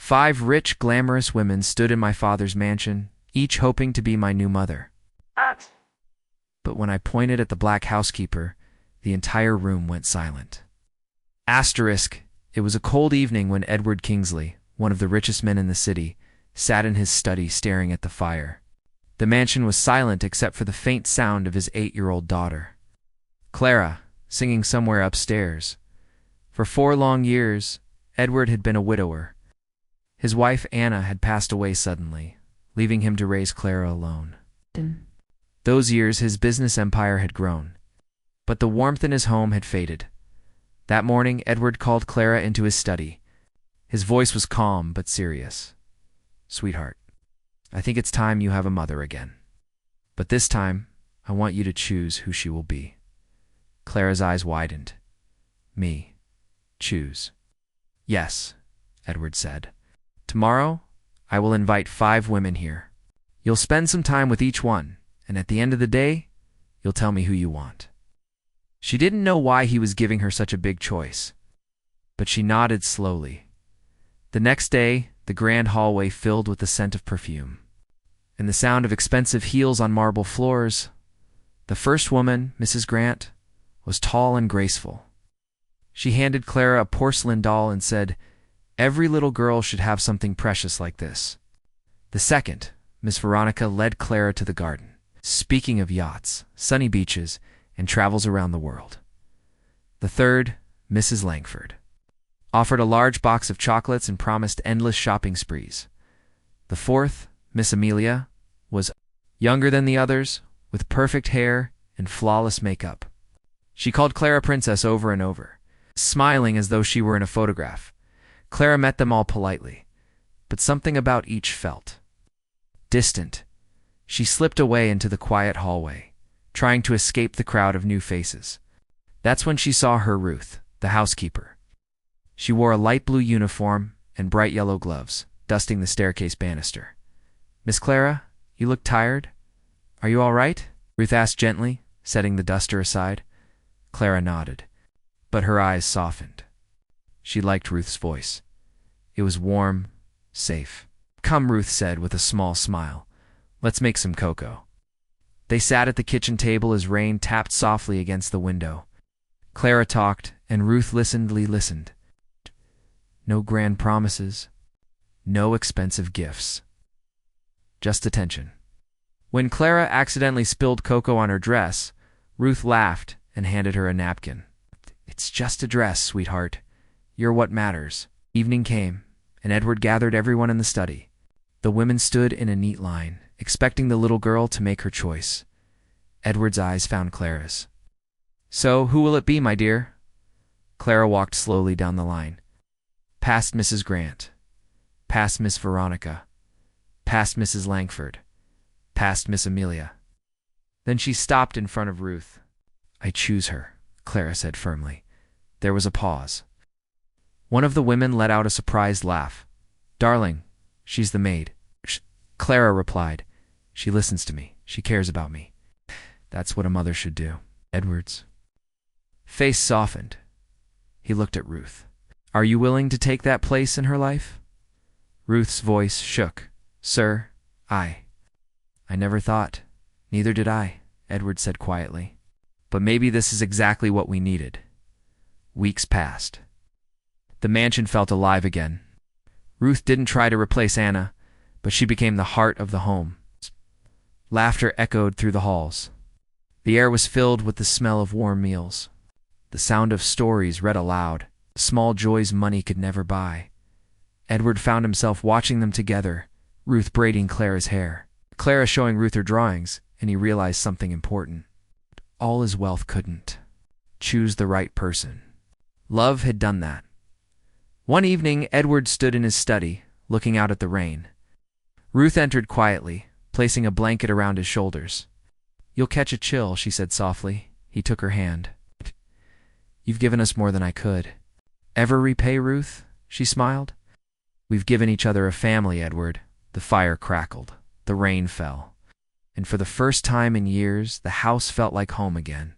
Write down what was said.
5 rich, glamorous women stood in my father's mansion, each hoping to be my new mother. But when I pointed at the black housekeeper, the entire room went silent. Asterisk, it was a cold evening when Edward Kingsley, one of the richest men in the city, sat in his study staring at the fire. The mansion was silent except for the faint sound of his 8-year-old daughter, Clara, singing somewhere upstairs. For 4 long years, Edward had been a widower. His wife Anna had passed away suddenly, leaving him to raise Clara alone. Those years his business empire had grown, but the warmth in his home had faded. That morning Edward called Clara into his study. His voice was calm but serious. "Sweetheart, I think it's time you have a mother again. But this time, I want you to choose who she will be." Clara's eyes widened. "Me. Choose." "Yes," Edward said. "Tomorrow, I will invite 5 women here. You'll spend some time with each one, and at the end of the day, you'll tell me who you want." She didn't know why he was giving her such a big choice, but she nodded slowly. The next day, the grand hallway filled with the scent of perfume and the sound of expensive heels on marble floors. The first woman, Mrs. Grant, was tall and graceful. She handed Clara a porcelain doll and said, "Every little girl should have something precious like this." The second, Miss Veronica, led Clara to the garden, speaking of yachts, sunny beaches, and travels around the world. The third, Mrs. Langford, offered a large box of chocolates and promised endless shopping sprees. The fourth, Miss Amelia, was younger than the others, with perfect hair and flawless makeup. She called Clara Princess over and over, smiling as though she were in a photograph. Clara met them all politely, but something about each felt distant. She slipped away into the quiet hallway, trying to escape the crowd of new faces. That's when she saw her Ruth, the housekeeper. She wore a light blue uniform and bright yellow gloves, dusting the staircase banister. "Miss Clara, you look tired. Are you all right?" Ruth asked gently, setting the duster aside. Clara nodded, but her eyes softened. She liked Ruth's voice. It was warm, safe. "Come," Ruth said with a small smile. "Let's make some cocoa." They sat at the kitchen table as rain tapped softly against the window. Clara talked, and Ruth listened. No grand promises, no expensive gifts, just attention. When Clara accidentally spilled cocoa on her dress, Ruth laughed and handed her a napkin. "It's just a dress, sweetheart. You're what matters." Evening came, and Edward gathered everyone in the study. The women stood in a neat line, expecting the little girl to make her choice. Edward's eyes found Clara's. "So, who will it be, my dear?" Clara walked slowly down the line. Past Mrs. Grant, past Miss Veronica, past Mrs. Langford, past Miss Amelia. Then she stopped in front of Ruth. "I choose her," Clara said firmly. There was a pause. One of the women let out a surprised laugh. "Darling, she's the maid." Clara replied, "She listens to me. She cares about me. That's what a mother should do." Edward's face softened. He looked at Ruth. "Are you willing to take that place in her life?" Ruth's voice shook. "Sir, I never thought." "Neither did I," Edward said quietly. "But maybe this is exactly what we needed." Weeks passed. The mansion felt alive again. Ruth didn't try to replace Anna, but she became the heart of the home. Laughter echoed through the halls. The air was filled with the smell of warm meals, the sound of stories read aloud, small joys money could never buy. Edward found himself watching them together, Ruth braiding Clara's hair, Clara showing Ruth her drawings, and he realized something important. All his wealth couldn't choose the right person. Love had done that. One evening, Edward stood in his study, looking out at the rain. Ruth entered quietly, placing a blanket around his shoulders. "You'll catch a chill," she said softly. He took her hand. "You've given us more than I could." "Ever repay, Ruth?" she smiled. "We've given each other a family, Edward." The fire crackled. The rain fell. And for the first time in years, the house felt like home again.